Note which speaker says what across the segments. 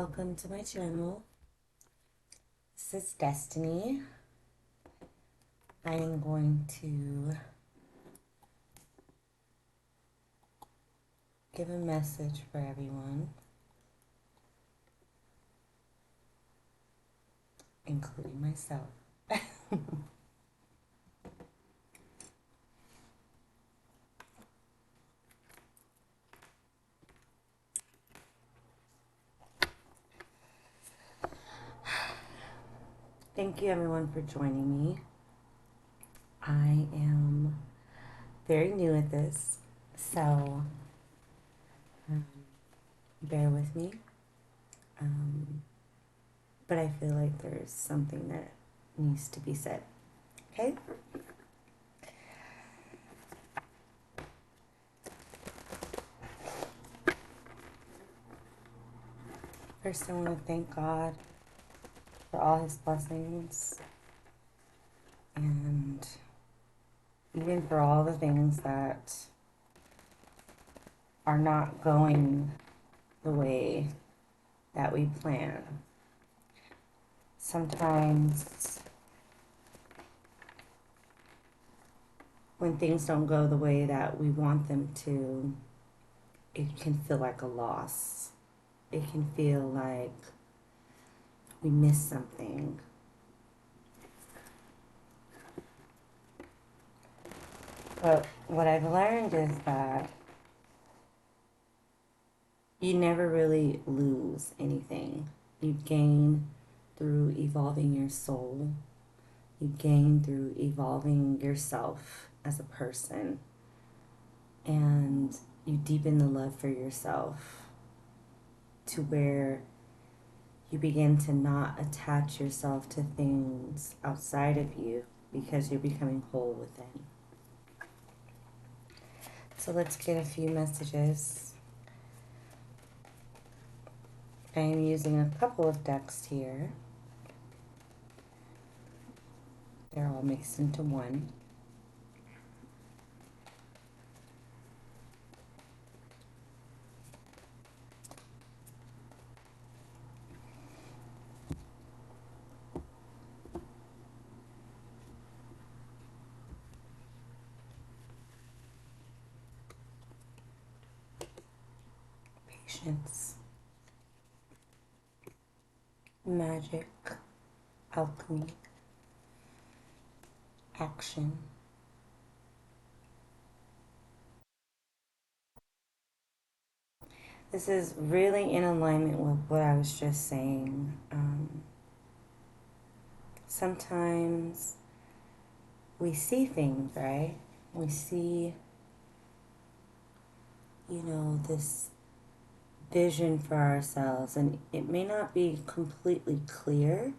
Speaker 1: Welcome to my channel. This is Destiny. I am going to give a message for everyone, including myself. Thank you everyone for joining me. I am very new at this, so bear with me. But I feel like there's something that needs to be said. Okay? First, I want to thank God for all His blessings and even for all the things that are not going the way that we plan. Sometimes when things don't go the way that we want them to, it can feel like a loss. It can feel like we missed something. But what I've learned is that you never really lose anything. You gain through evolving your soul. You gain through evolving yourself as a person. And you deepen the love for yourself to where you begin to not attach yourself to things outside of you because you're becoming whole within. So let's get a few messages. I am using a couple of decks here. They're all mixed into one. Patience, magic, alchemy, action. This is really in alignment with what I was just saying. Sometimes we see things, right? We see, this vision for ourselves, and it may not be completely clear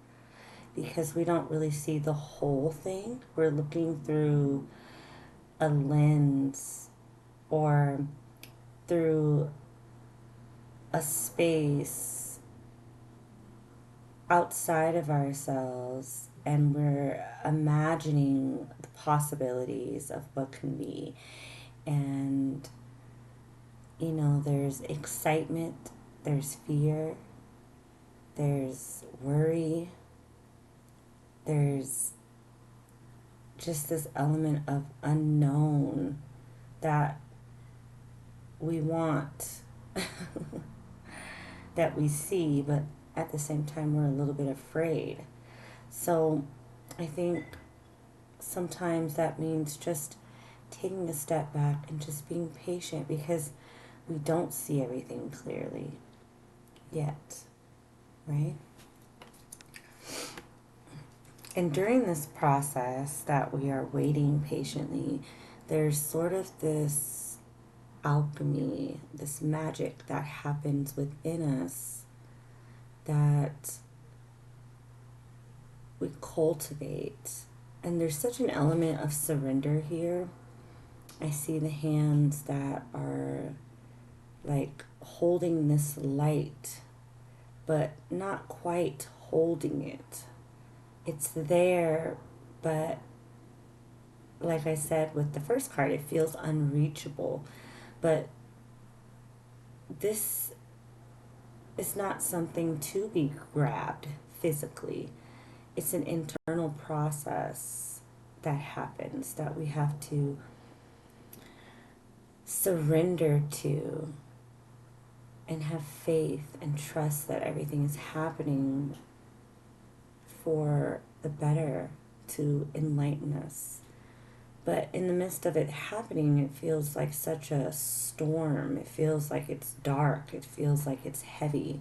Speaker 1: because we don't really see the whole thing. We're looking through a lens or through a space outside of ourselves, and we're imagining the possibilities of what can be. And there's excitement, there's fear, there's worry, there's just this element of unknown that we want, that we see, but at the same time we're a little bit afraid. So I think sometimes that means just taking a step back and just being patient because we don't see everything clearly yet, right? And during this process that we are waiting patiently, there's sort of this alchemy, this magic that happens within us that we cultivate. And there's such an element of surrender here. I see the hands that are like holding this light, but not quite holding it. It's there, but like I said with the first card, it feels unreachable. But this it's not something to be grabbed physically. It's an internal process that happens that we have to surrender to and have faith and trust that everything is happening for the better to enlighten us. But in the midst of it happening, it feels like such a storm. It feels like it's dark. It feels like it's heavy.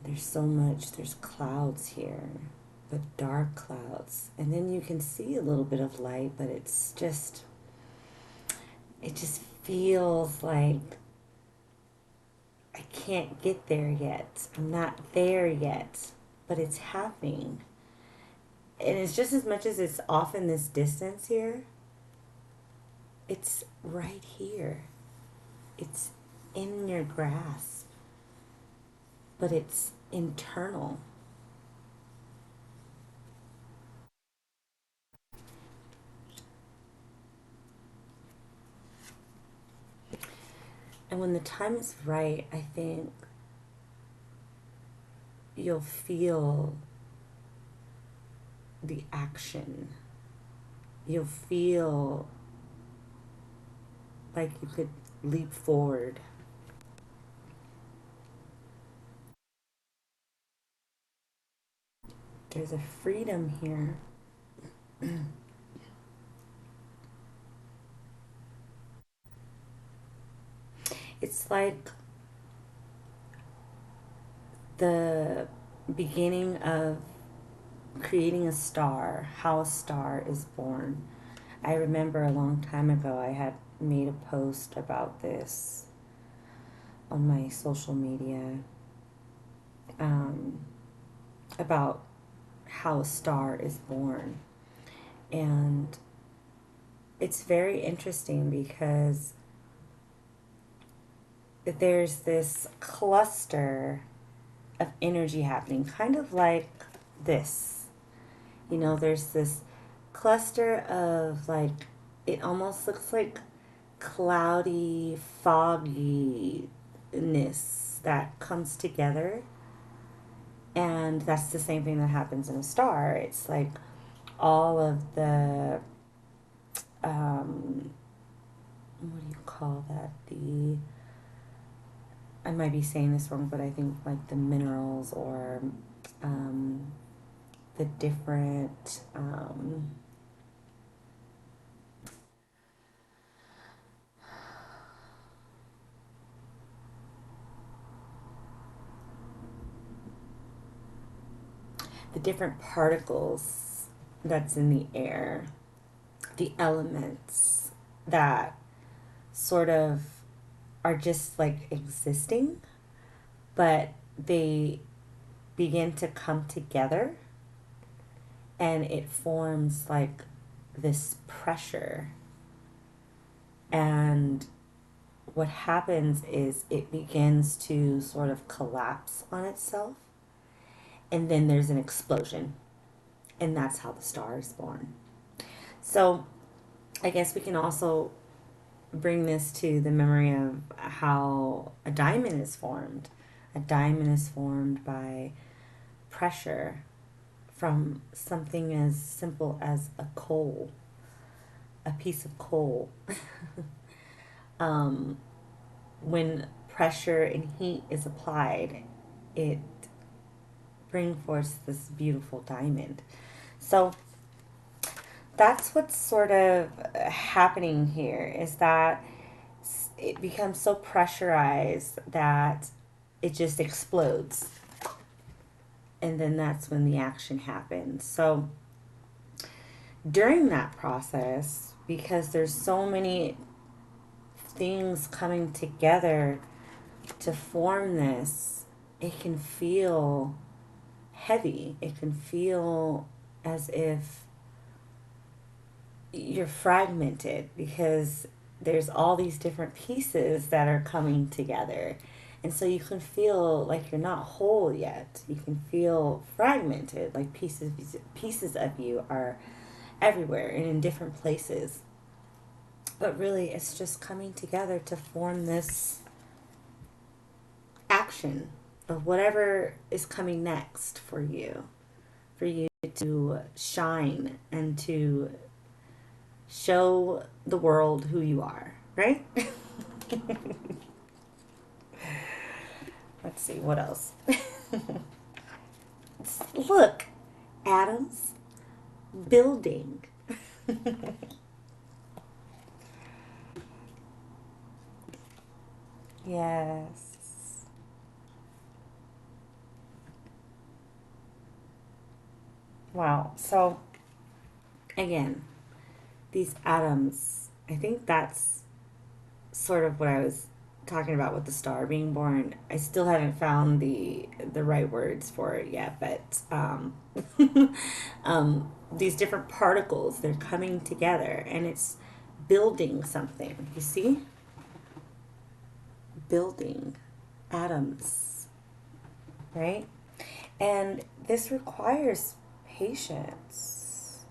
Speaker 1: There's so much, there's clouds here, but dark clouds. And then you can see a little bit of light, but it just feels like I can't get there yet. I'm not there yet, but it's happening. And it's just as much as it's off in this distance here, it's right here. It's in your grasp, but it's internal. And when the time is right, I think you'll feel the action. You'll feel like you could leap forward. There's a freedom here. It's like the beginning of creating a star, how a star is born. I remember a long time ago I had made a post about this on my social media, um, about how a star is born. And it's very interesting because there's this cluster of energy happening, kind of like this. You know, there's this cluster of like, it almost looks like cloudy fogginess that comes together, and that's the same thing that happens in a star. It's like all of the what do you call that, the, I might be saying this wrong, but I think like the minerals or um, the different the different particles that's in the air, the elements that sort of are just like existing, but they begin to come together and it forms like this pressure. And what happens is it begins to sort of collapse on itself, and then there's an explosion, and that's how the star is born. So I guess we can also bring this to the memory of how a diamond is formed. A diamond is formed by pressure from something as simple as a coal, a piece of coal. um, when pressure and heat is applied, it brings forth this beautiful diamond. So that's what's sort of happening here, is that it becomes so pressurized that it just explodes. And then that's when the action happens. So during that process, because there's so many things coming together to form this, it can feel heavy. It can feel as if you're fragmented because there's all these different pieces that are coming together. And so you can feel like you're not whole yet. You can feel fragmented, like pieces of you are everywhere and in different places. But really it's just coming together to form this action of whatever is coming next for you to shine and to show the world who you are, right? Let's see, what else? Look, atoms, building. Yes. Wow. So, again, these atoms, I think that's sort of what I was talking about with the star being born. I still haven't found the right words for it yet, but these different particles, they're coming together and it's building something. You see? Building atoms, right? And this requires patience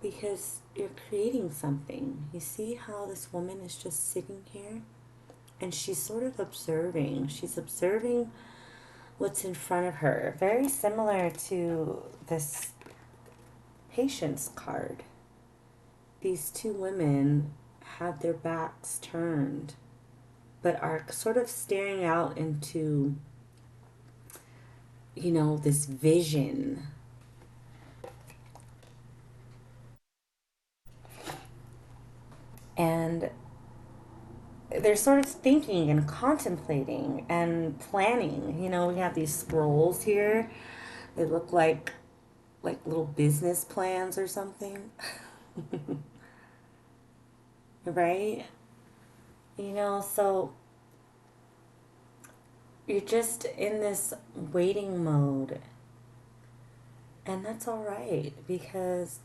Speaker 1: because you're creating something. You see how this woman is just sitting here and she's sort of observing. She's observing what's in front of her. Very similar to this patience card. These two women have their backs turned but are sort of staring out into, this vision. And they're sort of thinking and contemplating and planning. We have these scrolls here. They look like little business plans or something. Right? So you're just in this waiting mode. And that's all right because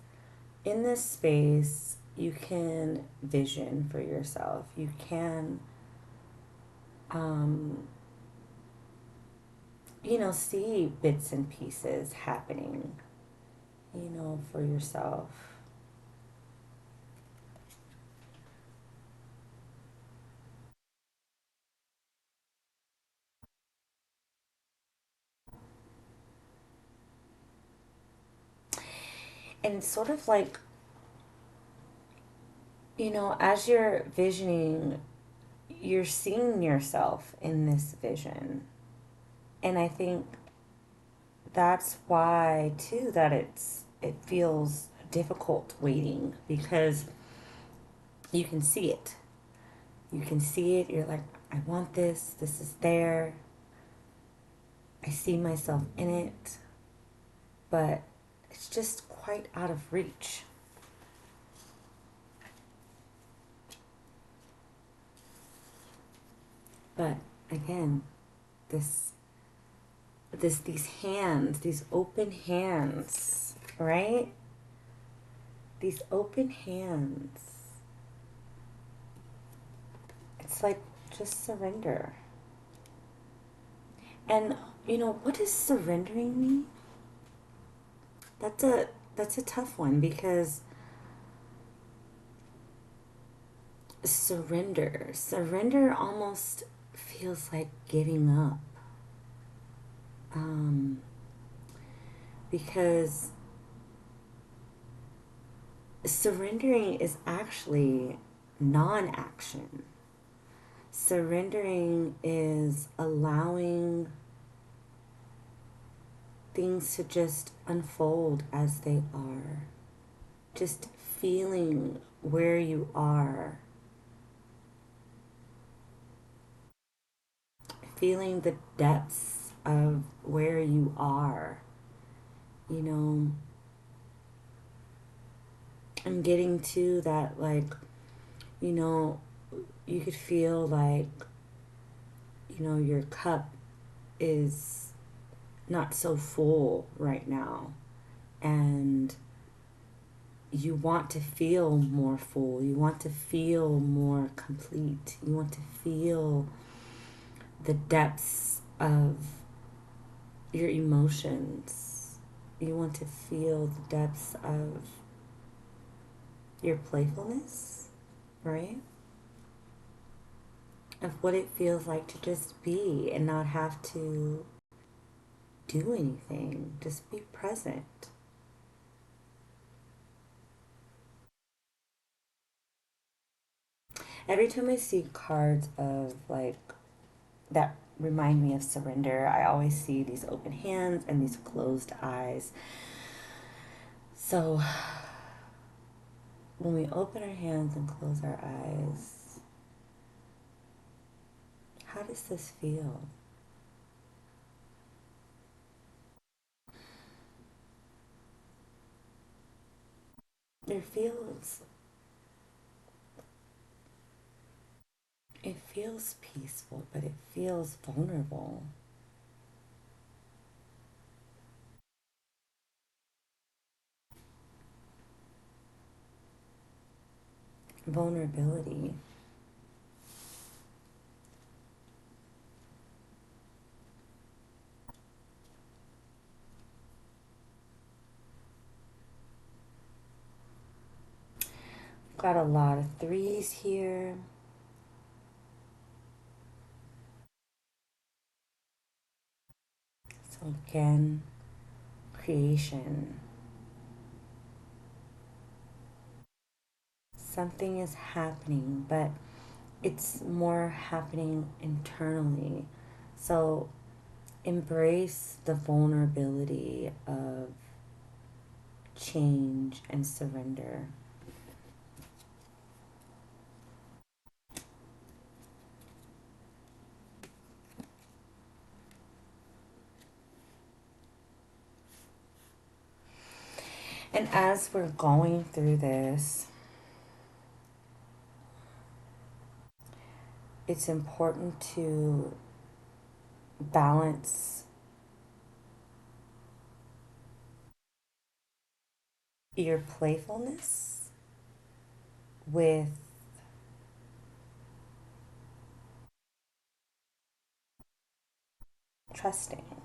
Speaker 1: in this space, you can vision for yourself. You can, um, see bits and pieces happening, for yourself. And sort of like, as you're visioning, you're seeing yourself in this vision. And I think that's why too that it feels difficult waiting because you can see it. You can see it. You're like, I want this. This is there. I see myself in it. But it's just quite out of reach. But again, this these hands, these open hands, right? These open hands. It's like just surrender. And what does surrendering mean? That's a tough one because surrender almost feels like giving up. Um, because surrendering is actually non-action. Surrendering is allowing things to just unfold as they are. Just feeling where you are. Feeling the depths of where you are. You know, and getting to that, like, you know, you could feel like, your cup is not so full right now. And you want to feel more full. You want to feel more complete. You want to feel the depths of your emotions. You want to feel the depths of your playfulness, right? of what it feels like to just be and not have to do anything. Just be present. Every time I see cards of like that remind me of surrender, I always see these open hands and these closed eyes. So when we open our hands and close our eyes, how does this feel? It feels it feels peaceful, but it feels vulnerable. Vulnerability. Got a lot of threes here. So again, creation. Something is happening, but it's more happening internally. So embrace the vulnerability of change and surrender. And as we're going through this, it's important to balance your playfulness with trusting.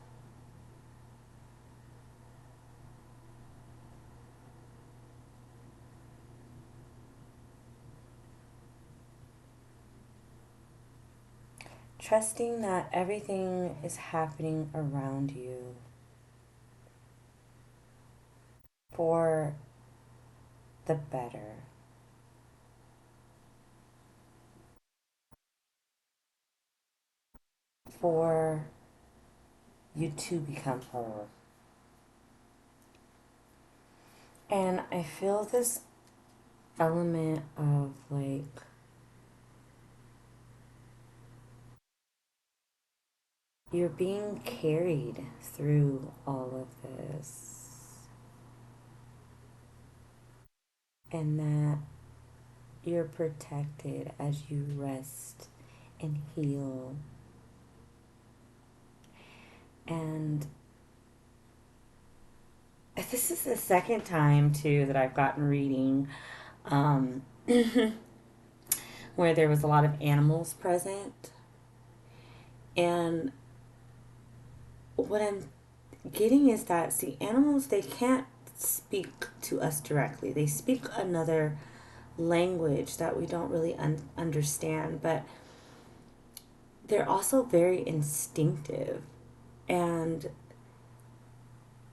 Speaker 1: Trusting that everything is happening around you for the better, for you to become whole. And I feel this element of like you're being carried through all of this, and that you're protected as you rest and heal. And this is the second time too that I've gotten reading um, where there was a lot of animals present. And what I'm getting is that, see, animals, they can't speak to us directly. They speak another language that we don't really understand, but they're also very instinctive. And,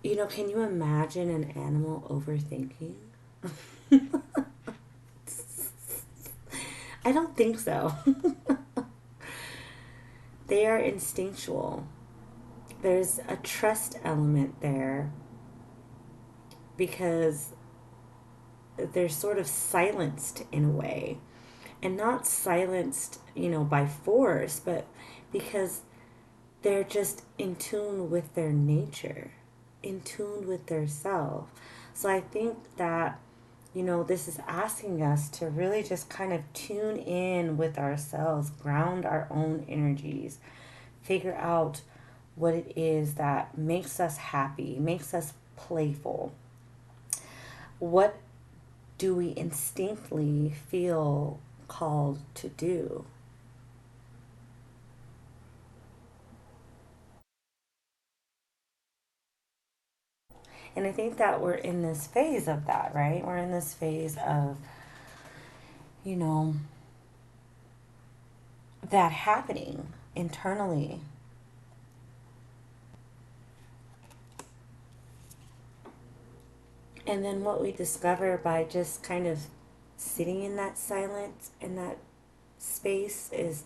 Speaker 1: can you imagine an animal overthinking? I don't think so. They are instinctual. There's a trust element there because they're sort of silenced in a way. And not silenced, by force, but because they're just in tune with their nature, in tune with their self. So I think that, this is asking us to really just kind of tune in with ourselves, ground our own energies, figure out what it is that makes us happy, makes us playful. What do we instinctively feel called to do? And I think that we're in this phase of that, right? We're in this phase of, you know, that happening internally. And then what we discover by just kind of sitting in that silence, in that space, is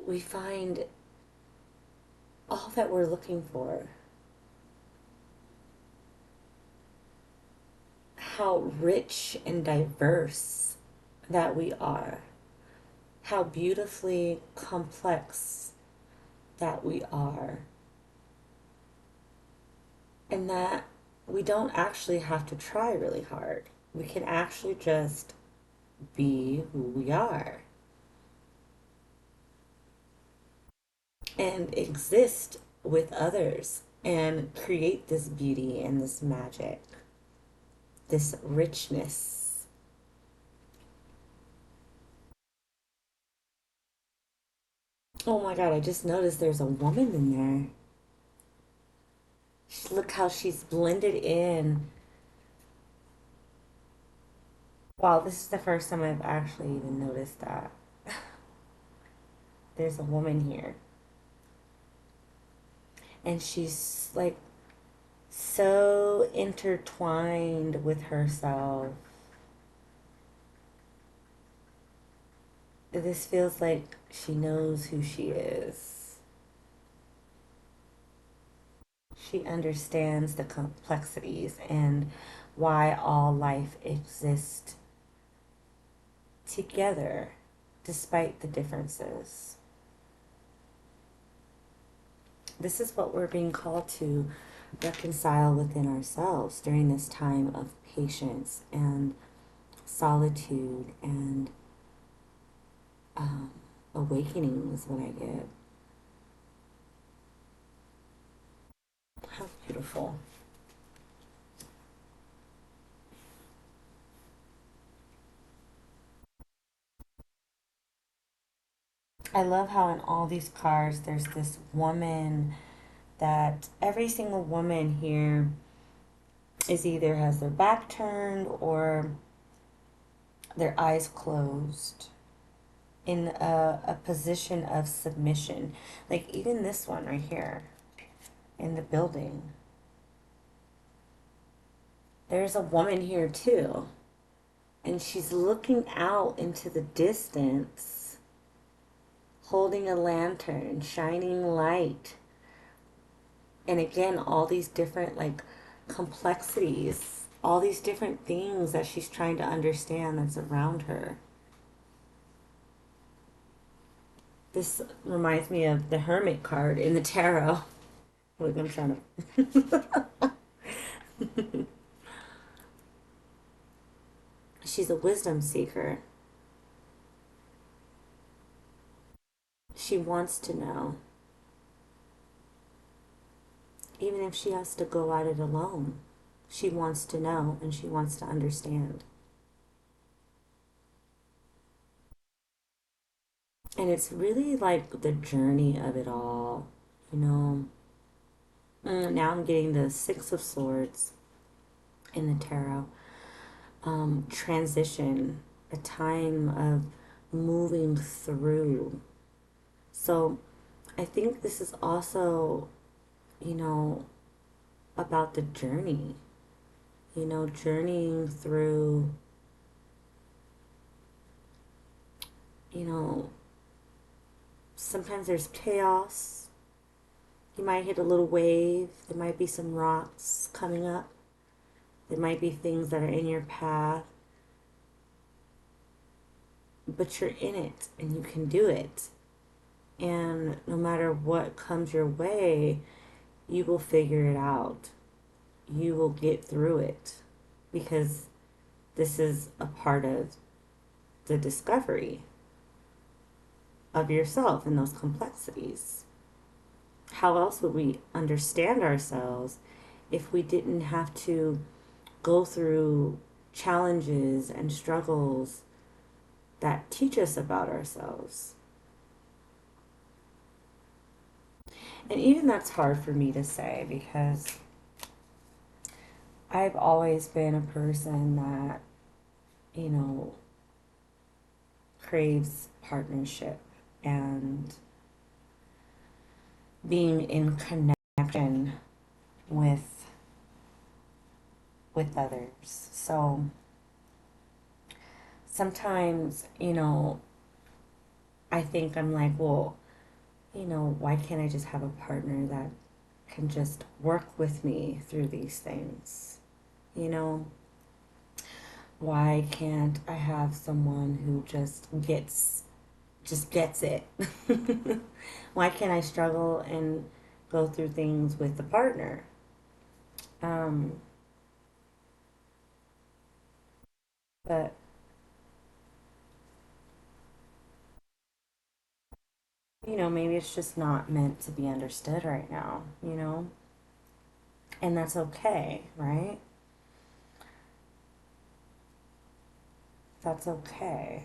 Speaker 1: we find all that we're looking for. How rich and diverse that we are. How beautifully complex that we are. And that we don't actually have to try really hard. We can actually just be who we are and exist with others and create this beauty and this magic, this richness. Oh my God, I just noticed there's a woman in there. Look how she's blended in. Wow, this is the first time I've actually even noticed that. There's a woman here. And she's like so intertwined with herself. This feels like she knows who she is. She understands the complexities and why all life exists together despite the differences. This is what we're being called to reconcile within ourselves during this time of patience and solitude and um, awakening is what I get. How beautiful. I love how in all these cards there's this woman that every single woman here is either has their back turned or their eyes closed in a position of submission. Like even this one right here in the building. There's a woman here too. And she's looking out into the distance, holding a lantern, shining light. And again, all these different like complexities, all these different things that she's trying to understand that's around her. This reminds me of the Hermit card in the tarot. Look, I'm trying to. She's a wisdom seeker. She wants to know, even if she has to go at it alone. She wants to know and she wants to understand. And it's really like the journey of it all, you know. Now I'm getting the Six of Swords in the tarot. Transition, a time of moving through. So I think this is also, you know, about the journey, you know, journeying through, you know, sometimes there's chaos. You might hit a little wave. There might be some rocks coming up. There might be things that are in your path. But you're in it and you can do it. And no matter what comes your way, you will figure it out. You will get through it because this is a part of the discovery of yourself and those complexities. How else would we understand ourselves if we didn't have to go through challenges and struggles that teach us about ourselves? And even that's hard for me to say because I've always been a person that, you know, craves partnership and being in connection with others. So sometimes, I think I'm like, well, why can't I just have a partner that can just work with me through these things? You know, why can't I have someone who just gets it? Why can't I struggle and go through things with a partner? Um, but maybe it's just not meant to be understood right now, and that's okay, right? That's okay.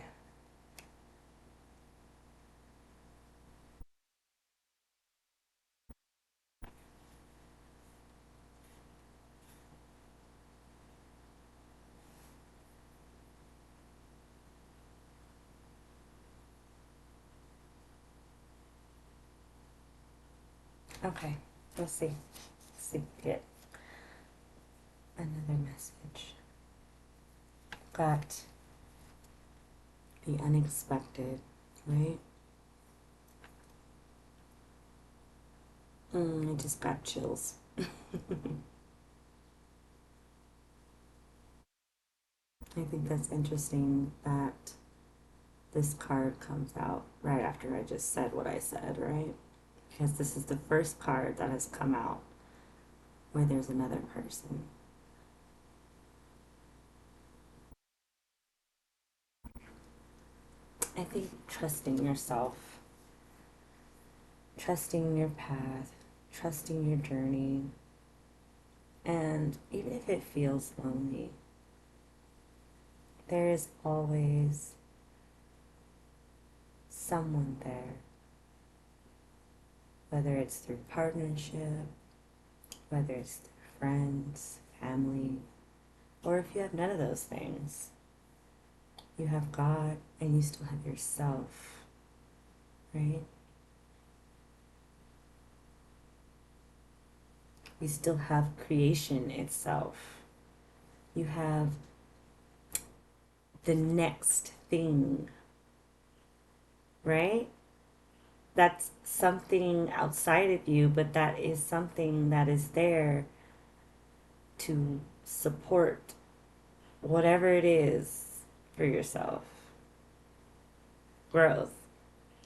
Speaker 1: Okay, let's see. Let's see if we get another message. Got the unexpected, right? I just got chills. I think that's interesting that this card comes out right after I just said what I said, right? Because this is the first card that has come out where there's another person. I think trusting yourself, trusting your path, trusting your journey, and even if it feels lonely, there is always someone there, whether it's through partnership, whether it's through friends, family, or if you have none of those things. You have God and you still have yourself, right? You still have creation itself. You have the next thing, right? That's something outside of you, but that is something that is there to support whatever it is for yourself. Growth.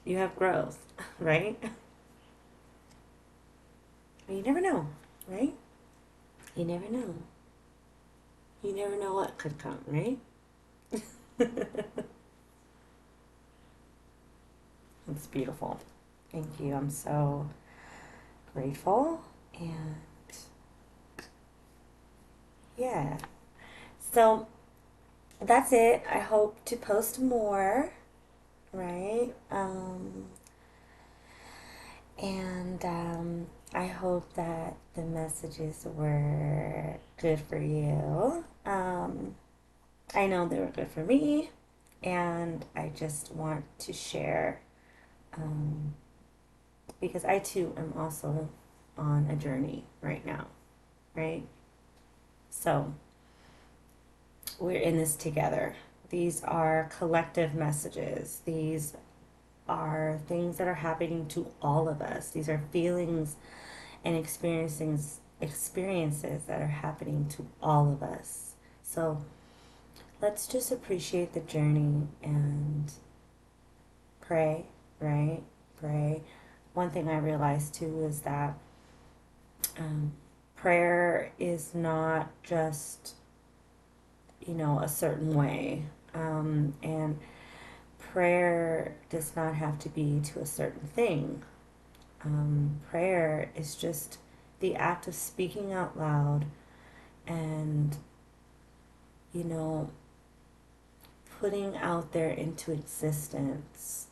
Speaker 1: You have growth, right? You never know, right? You never know. You never know what could come, right? It's beautiful. Thank you. I'm so grateful. And yeah. So that's it. I hope to post more, right? And I hope that the messages were good for you. I know they were good for me, and I just want to share um, because I too am also on a journey right now, right? So we're in this together. These are collective messages. These are things that are happening to all of us. These are feelings and experiences that are happening to all of us. So let's just appreciate the journey and pray, right? Pray. One thing I realized too is that um, prayer is not just, a certain way. And prayer does not have to be to a certain thing. Prayer is just the act of speaking out loud and, you know, putting out there into existence,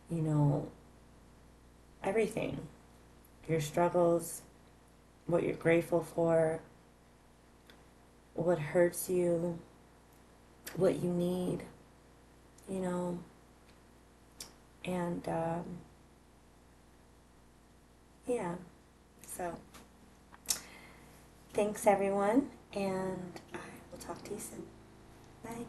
Speaker 1: you know, everything, your struggles, what you're grateful for, what hurts you, what you need, you know, And yeah, so thanks everyone, and I will talk to you soon. Bye.